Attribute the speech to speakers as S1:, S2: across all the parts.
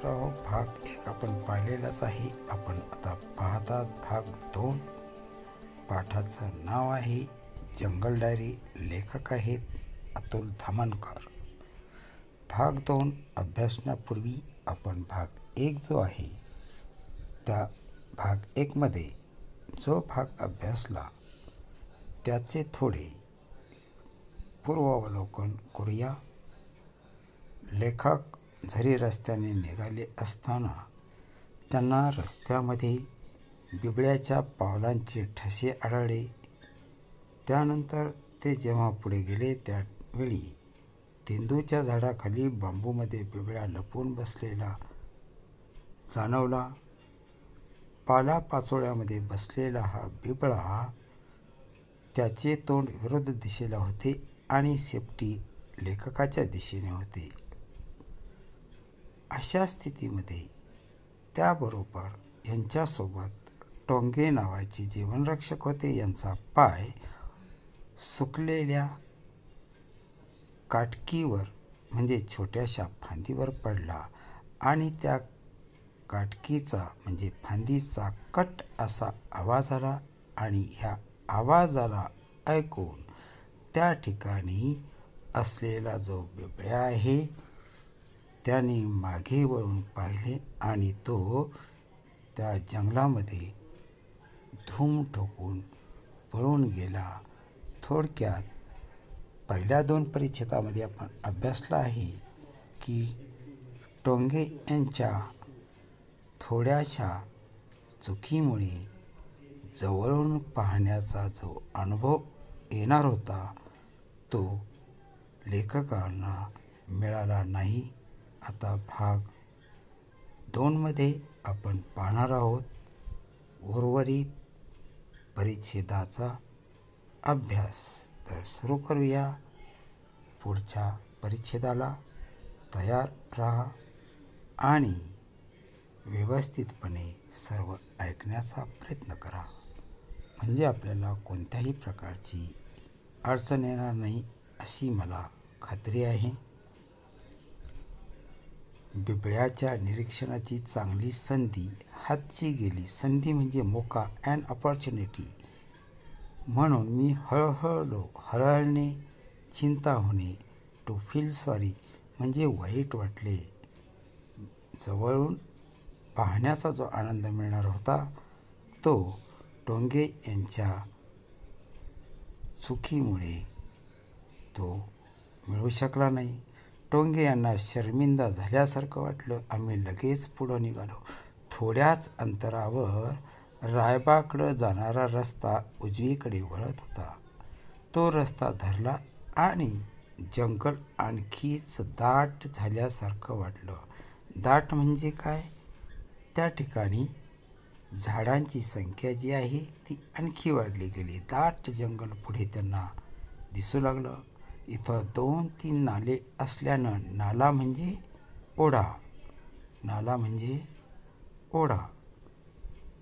S1: मित्रांनो, भाग 1 आपण पाहिलेलाच आहे. आपण आता पाहतात भाग 2. पाठाचं नाव आहे जंगल डायरी. लेखक आहेत अतुल धामणकर. भाग 2 अभ्यासण्यापूर्वी आपण भाग 1 जो आहे त्या भाग 1 मध्ये जो भाग अभ्यासला त्याचे थोडे पूर्वावलोकन करूया. लेखक झरी रस्त्याने निघाले असताना त्यांना रस्त्यामध्ये बिबळ्याच्या पावलांचे ठसे आढळले. त्यानंतर ते जेव्हा पुढे गेले त्यावेळी तेंदूच्या झाडाखाली बांबूमध्ये बिबळ्या लपून बसलेला जाणवला. पालापाचोळ्यामध्ये बसलेला हा बिबळा, त्याचे तोंड विरुद्ध दिशेला होते आणि शेपटी लेखकाच्या दिशेने होते. अशा स्थितीमध्ये त्याबरोबर यांच्यासोबत टोंगे नावाचे जे वनरक्षक होते यांचा पाय सुकलेल्या काटकीवर म्हणजे छोट्याशा फांदीवर पडला आणि त्या काटकीचा म्हणजे फांदीचा कट असा आवाज आला आणि ह्या आवाजाला ऐकून त्या ठिकाणी असलेला जो बिबळ्या आहे त्याने मागे वळून पाहिले आणि तो त्या जंगलामध्ये धूम ठोकून पळून गेला. थोडक्यात पहिल्या 2 परिच्छेदामध्ये आपण अभ्यासला आहे की टोंगे यांच्या थोड्याशा चुकीमुळे जवळून पाहण्याचा जो अनुभव येणार होता तो लेखकांना मिळाला नाही. आता भाग 2 मध्ये आपण पाहणार आहोत उर्वरित परिच्छेदाचा अभ्यास. तर सुरू करूया. पुढच्या परिच्छेदाला तयार राहा आणि व्यवस्थितपणे सर्व ऐकण्याचा प्रयत्न करा, म्हणजे आपल्याला कोणत्याही प्रकारची अडचण येणार नाही अशी मला खात्री आहे. बिबळ्याच्या निरीक्षणाची चांगली संधी हातची गेली. संधी म्हणजे मोका, अँड अपॉर्च्युनिटी. म्हणून मी हळहळणे, चिंता होणे, टू फील सॉरी म्हणजे वाईट वाटले. जवळून पाहण्याचा जो आनंद मिळणार होता तो टोंगे यांच्या चुकीमुळे तो मिळू शकला नाही. टोंगे यांना शर्मिंदा झाल्यासारखं वाटलं. आम्ही लगेच पुढं निघालो. थोड्याच अंतरावर रायबाकडं जाणारा रस्ता उजवीकडे वळत होता. तो रस्ता धरला आणि जंगल आणखीच दाट झाल्यासारखं वाटलं. दाट म्हणजे काय? त्या ठिकाणी झाडांची संख्या जी आहे ती आणखी वाढली गेली. दाट जंगल पुढे त्यांना दिसू लागलं. इथं 2-3 नाले असल्यानं नाला म्हणजे ओढा. नाला म्हणजे ओढा.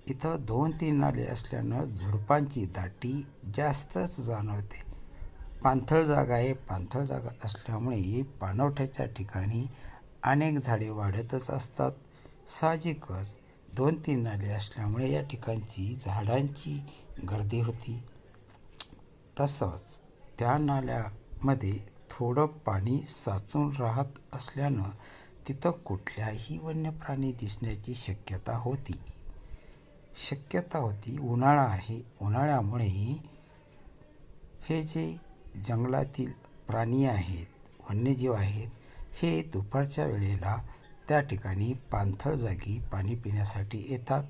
S1: इथं 2-3 नाले असल्यानं झुडपांची दाटी जास्तच जाणवते. पाणथळ जागा आहे. पाणथळ जागा असल्यामुळे पाणवठ्याच्या ठिकाणी अनेक झाडे वाढतच असतात. साहजिकच 2-3 नाले असल्यामुळे या ठिकाणची झाडांची गर्दी होती. तसंच त्या नाल्यामध्ये थोडं पाणी साचून राहत असल्यानं तिथं कुठल्याही वन्य प्राणी दिसण्याची शक्यता होती. उन्हाळा आहे. उन्हाळ्यामुळे हे जे जंगलातील प्राणी आहेत, वन्यजीव आहेत, हे दुपारच्या वेळेला त्या ठिकाणी पाणथळ जागी पाणी पिण्यासाठी येतात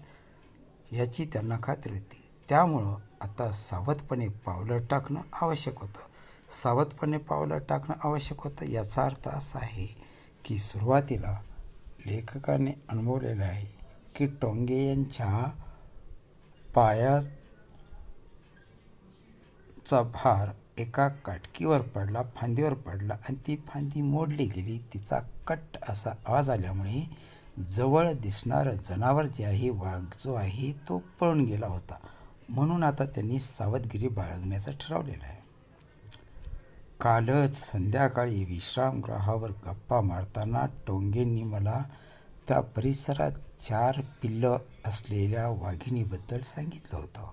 S1: याची त्यांना खात्री होती. त्यामुळं आता सावधपणे पावलं टाकणं आवश्यक होतं. याचा अर्थ असा आहे की सुरुवातीला लेखकाने अनुभवलेलं आहे की टोंगे यांच्या पायाचा भार एका काटकीवर पडला, फांदीवर पडला आणि ती फांदी मोडली गेली. तिचा कट असा आवाज आल्यामुळे जवळ दिसणारं जनावर जे आहे, वाघ जो आहे, तो पळून गेला होता. म्हणून आता त्यांनी सावधगिरी बाळगण्याचं ठरवलेलं आहे. कालच संध्याकाळी विश्रामगृहावर गप्पा मारताना टोंगेंनी मला त्या परिसरात 4 पिल्लं असलेल्या वाघिणीबद्दल सांगितलं होतं.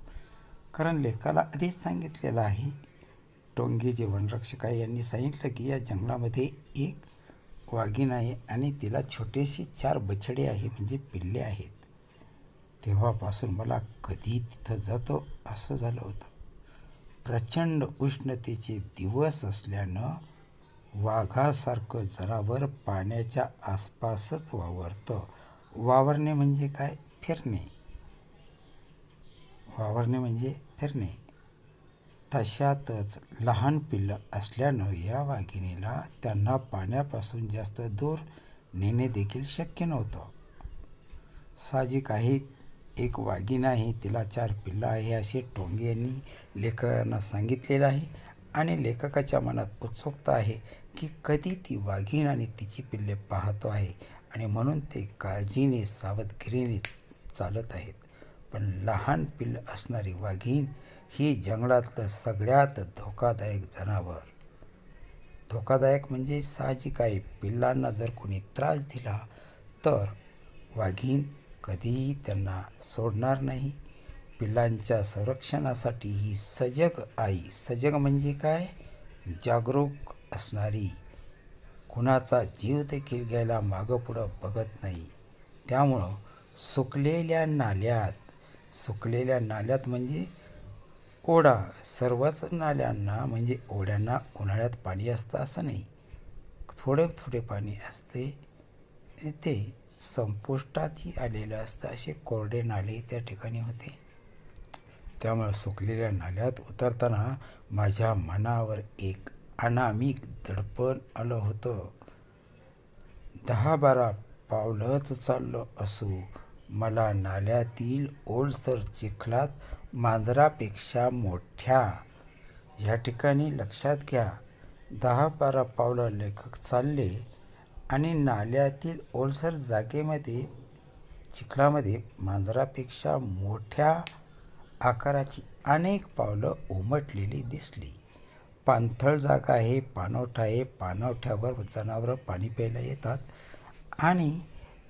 S1: कारण लेखाला आधीच सांगितलेलं आहे. टोंगे जे वनरक्षक आहे यांनी सांगितलं की या जंगलामध्ये एक वाघीण आहे आणि तिला छोटेसे 4 बछडे आहे, म्हणजे पिल्ले आहेत. तेव्हापासून मला कधी तिथं जातो असं झालं होतं. प्रचंड उष्णतेचे दिवस असल्यानं वाघासारखं जनावर पाण्याच्या आसपासच वावरतं. वावरणे म्हणजे काय? फिरणे. वावरणे म्हणजे फिरणे. तशातच लहान पिल्लं असल्यानं या वाघिणीला त्यांना पाण्यापासून जास्त दूर नेणे देखील शक्य नव्हतं. साहजिक आहे, एक वाघीण आहे, तिला 4 पिल्लं आहे असे टोंगे यांनी लेखकांना सांगितलेलं आहे आणि लेखकाच्या मनात उत्सुकता आहे की कधी ती वाघीण आणि तिची पिल्ले पाहतो आहे आणि म्हणून ते काळजीने सावधगिरीने चालत आहेत. पण लहान पिल्लं असणारी वाघीण ही जंगलातलं सगळ्यात धोकादायक जनावर. धोकादायक म्हणजे साहजिक आहे, पिल्लांना जर कोणी त्रास दिला तर वाघीण कधीही त्यांना सोडणार नाही. पिल्लांच्या संरक्षणासाठी ही सजग आई, सजग म्हणजे काय? जागरूक असणारी, कुणाचा जीव देखील घ्यायला मागं पुढं बघत नाही. त्यामुळं सुकलेल्या नाल्यात म्हणजे ओढा, सर्वच नाल्यांना म्हणजे ओढ्यांना उन्हाळ्यात पाणी असतं असं नाही, थोडे थोडे पाणी असते. ते संपुष्टातही आलेलं असतं. असे कोरडे नाले त्या ठिकाणी होते. त्यामुळे सुकलेल्या नाल्यात उतरताना माझ्या मनावर एक अनामिक दडपण आलं होतं. 10-12 पावलंच चाललो असू मला नाल्यातील ओलसर चिखलात मांजरापेक्षा मोठ्या, या ठिकाणी लक्षात घ्या, 10-12 पावलं लेखक चालले आणि नाल्यातील ओलसर जागेमध्ये, चिखलामध्ये मांजरापेक्षा मोठ्या आकाराची अनेक पावलं उमटलेली दिसली. पाणथळ जागा आहे, पाणवठा आहे, पाणवठ्यावर जनावरं पाणी प्यायला येतात आणि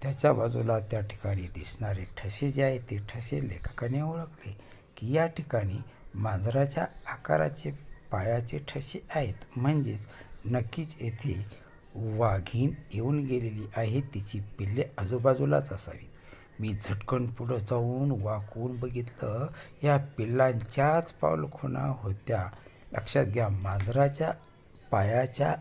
S1: त्याच्या बाजूला त्या ठिकाणी दिसणारे ठसे जे आहेत ते ठसे लेखकाने ओळखले की या ठिकाणी मांजराच्या आकाराचे पायाचे ठसे आहेत. म्हणजेच नक्कीच येथे वाघीण येऊन गेलेली आहे, तिची पिल्ले आजूबाजूलाच असावीत. मी झटकन पुढं जाऊन वाकून बघितलं. या पिल्लांच्याच पाऊलखुणा होत्या. लक्षात घ्या, मांजराच्या पायाच्या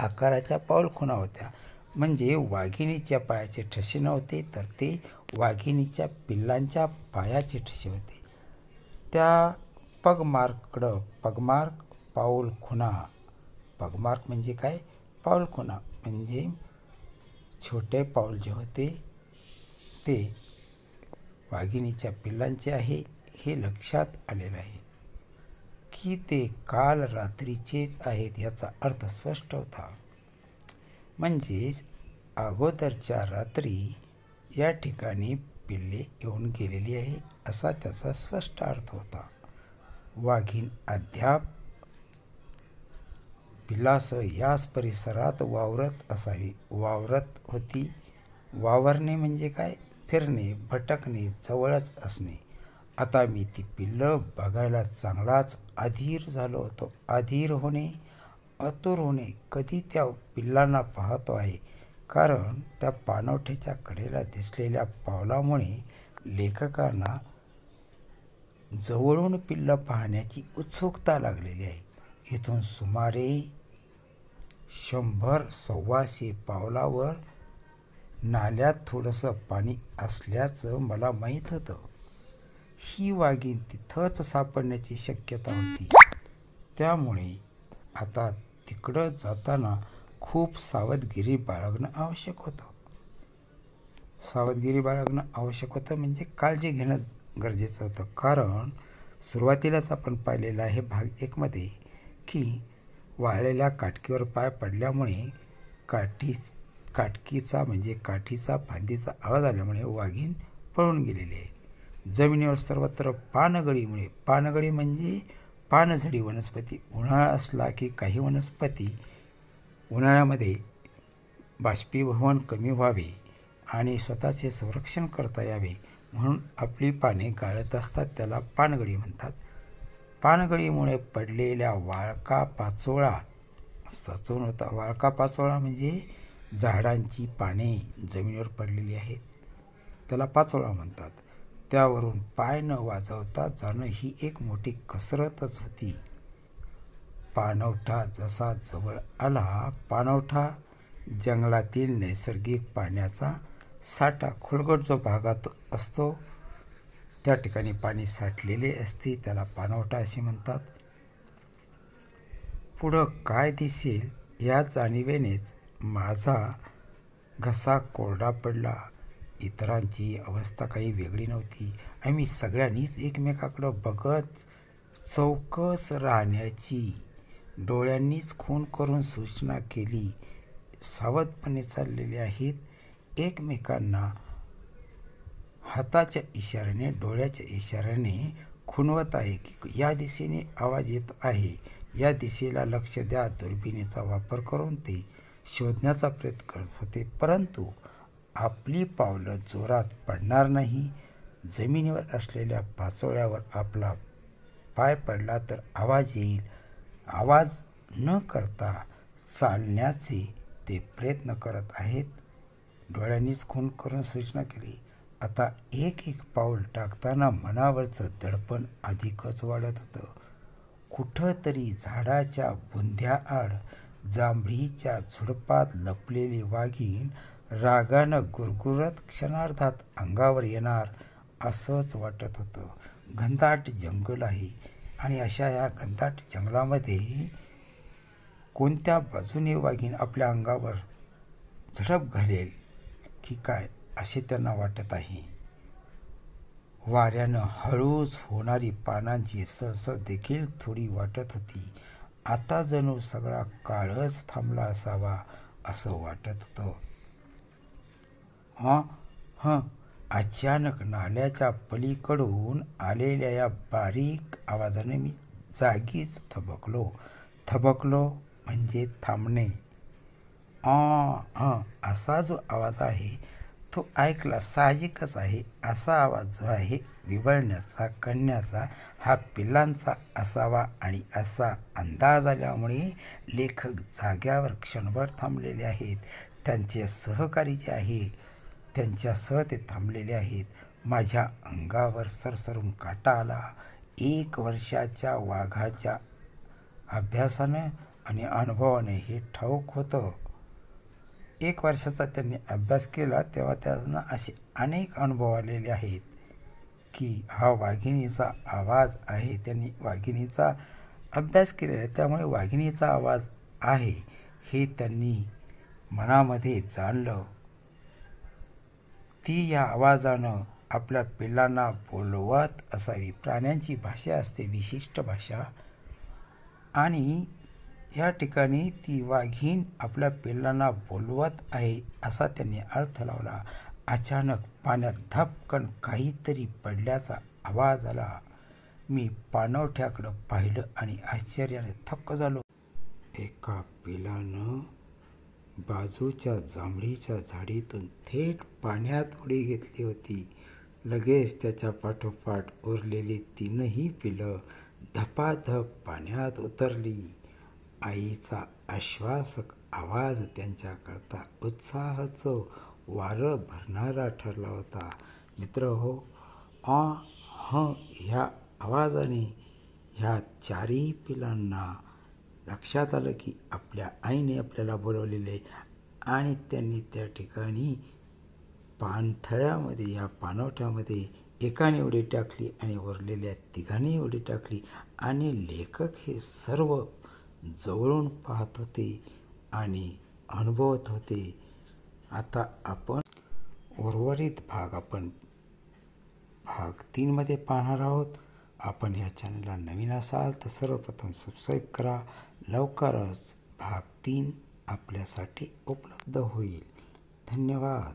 S1: आकाराच्या पाऊलखुणा होत्या. म्हणजे वाघिणीच्या पायाचे ठसे नव्हते, तर ते वाघिणीच्या पिल्लांच्या पायाचे ठसे होते. त्या पगमार्ककडं, पगमार्क पाऊलखुणा, पगमार्क म्हणजे काय? पाऊलखुणा म्हणजे छोटे पाऊल जे होते ते वाघिणीच्या पिल्लांचे आहे हे लक्षात आलेलं आहे की ते काल रात्रीचेच आहेत, याचा अर्थ स्पष्ट होता. म्हणजेच अगोदरच्या रात्री या ठिकाणी पिल्ले येऊन गेलेली आहे असा त्याचा स्पष्ट अर्थ होता. वाघीण अद्याप पिल्लासह याच परिसरात वावरत असावी, वावरत होती. वावरणे म्हणजे काय? फिरणे, भटकणे, जवळच असणे. आता मी ती पिल्लं बघायला चांगलाच अधीर झालो होतो. अधीर होणे, आतुर होणे, कधी त्या पिल्लांना पाहतो आहे. कारण त्या पाणवठ्याच्या कडेला दिसलेल्या पावलामुळे लेखकांना जवळून पिल्लं पाहण्याची उत्सुकता लागलेली आहे. इथून सुमारे 100-125 पावलावर नाल्यात थोडंसं पाणी असल्याचं मला माहीत होतं. ही वाघीण तिथंच सापडण्याची शक्यता होती. त्यामुळे आता तिकडं जाताना खूप सावधगिरी बाळगणं आवश्यक होतं. सावधगिरी बाळगणं आवश्यक होतं म्हणजे काळजी घेणं गरजेचं होतं. कारण सुरुवातीलाच आपण पाहिलेलं आहे भाग 1 मध्ये की वाळलेल्या काटकीवर पाय पडल्यामुळे काटकीचा म्हणजे काठीचा फांदीचा आवाज आल्यामुळे वाघीण पळून गेलेली आहे. जमिनीवर सर्वत्र पानगळीमुळे, पानगळी म्हणजे पानझडी वनस्पती, उन्हाळा असला की काही वनस्पती उन्हाळ्यामध्ये बाष्पीभवन कमी व्हावे आणि स्वतःचे संरक्षण करता यावे म्हणून आपली पाने गाळत असतात. त्याला पानगळी म्हणतात. पानगळीमुळे पडलेल्या वाळका पाचोळा साचून होता. वाळका पाचोळा म्हणजे झाडांची पाने जमिनीवर पडलेली आहेत, त्याला पाचोळा म्हणतात. त्यावरून पाय न वाजवता जाणं ही एक मोठी कसरतच होती. पाणवठा जसा जवळ आला, पाणवठा जंगलातील नैसर्गिक पाण्याचा साठा. खोलगट जो भागात असतो त्या ठिकाणी पाणी साठलेले असते, त्याला पाणवठा असे म्हणतात. पुढं काय दिसेल या जाणिवेनेच माझा घसा कोरडा पडला. इतरांची अवस्था काही वेगळी नव्हती. आम्ही सगळ्यांनीच एकमेकाकडं बघत चौकस राहण्याची डोळ्यांनीच खून करून सूचना केली. सावधपणे चाललेले आहेत. एकमेकांना हाताच्या इशाऱ्याने, डोळ्याच्या इशाऱ्याने खुणवत आहे की या दिशेने आवाज येत आहे, या दिशेला लक्ष द्या. दुर्बिणीचा वापर करून ते शोधण्याचा प्रयत्न करत होते, परंतु आपली पावलं जोरात पडणार नाही. जमिनीवर असलेल्या पाचोळ्यावर आपला पाय पडला तर आवाज येईल. आवाज न करता चालण्याचे ते प्रयत्न करत आहेत. डोळ्यांनीच खून करून सूचना केली. आता एक एक पाऊल टाकताना मनावरचं दडपण अधिकच वाढत होतं. कुठं तरी झाडाच्या बुंध्याआड जांभळीच्या झुडपात लपलेली वाघीण रागानं गुरगुरत क्षणार्धात अंगावर येणार असंच वाटत होतं. घनदाट जंगल आहे आणि अशा या घनदाट जंगलामध्ये कोणत्या बाजूने वाघीण आपल्या अंगावर झडप घालेल की काय असे त्यांना वाटत आहे. वाऱ्यानं हळूच होणारी पानांची सळसळ देखील थोडी वाटत होती. आता जणू सगळा काळच थांबला असावा असं वाटत होतं. अचानक नाल्याच्या पलीकडून आलेल्या या बारीक आवाजाने मी जागीच थबकलो म्हणजे थांबणे. असा जो आवाज आहे तो ऐकला साहजिकच आहे. असा आवाज जो आहे विव्हळण्याचा, कणण्याचा, हा पिल्लांचा असावा आणि असा अंदाज आल्यामुळे लेखक जाग्यावर क्षणभर थांबलेले आहेत. त्यांचे सहकारी जे आहे त्यांच्यासह ते थांबलेले आहेत. माझ्या अंगावर सरसरून काटा आला. 1 वर्षाच्या वाघाच्या अभ्यासानं आणि अनुभवाने हे ठाऊक होतं. 1 वर्षाचा त्यांनी अभ्यास केला तेव्हा त्यांना असे अनेक अनुभव आलेले आहेत की हा वाघिणीचा आवाज आहे. त्यांनी वाघिणीचा अभ्यास केलेला आहे, त्यामुळे वाघिणीचा आवाज आहे हे त्यांनी मनामध्ये जाणलं. ती या आवाजानं आपल्या पिल्लांना बोलवत असावी. प्राण्यांची भाषा असते, विशिष्ट भाषा, आणि या ठिकाणी ती वाघीण आपल्या पिल्लांना बोलवत आहे असा त्यांनी अर्थ लावला. अचानक पाण्यात धपकन काहीतरी पडल्याचा आवाज आला. मी पाणवठ्याकडं पाहिलं आणि आश्चर्याने थक्क झालो. एका पिलानं बाजूच्या जांभळीच्या झाडीतून थेट पाण्यात उडी घेतली होती. लगेच त्याच्या पाठोपाठ उरलेली 3ही पिलं धपाधप पाण्यात उतरली. आईचा आश्वासक आवाज त्यांच्याकरता उत्साहाचं वारं भरणारा ठरला होता. मित्रहो, ह्या आवाजाने ह्या 4ही पिलांना लक्षात आलं की आपल्या आईने आपल्याला बोलवलेले, आणि त्यांनी त्या ठिकाणी पाणथळ्यामध्ये, या पाणवठ्यामध्ये एकाने उडी टाकली आणि उरलेल्या 3घांनी उडी टाकली. आणि लेखक हे सर्व जवळून पाहत होते आणि अनुभवत होते. आता आपण उर्वरित भाग भाग 3मध्ये पाहणार आहोत. आपण ह्या चॅनलला नवीन असाल तर सर्वप्रथम सबस्क्राईब करा. लवकरच भाग 3 आपल्यासाठी उपलब्ध होईल. धन्यवाद.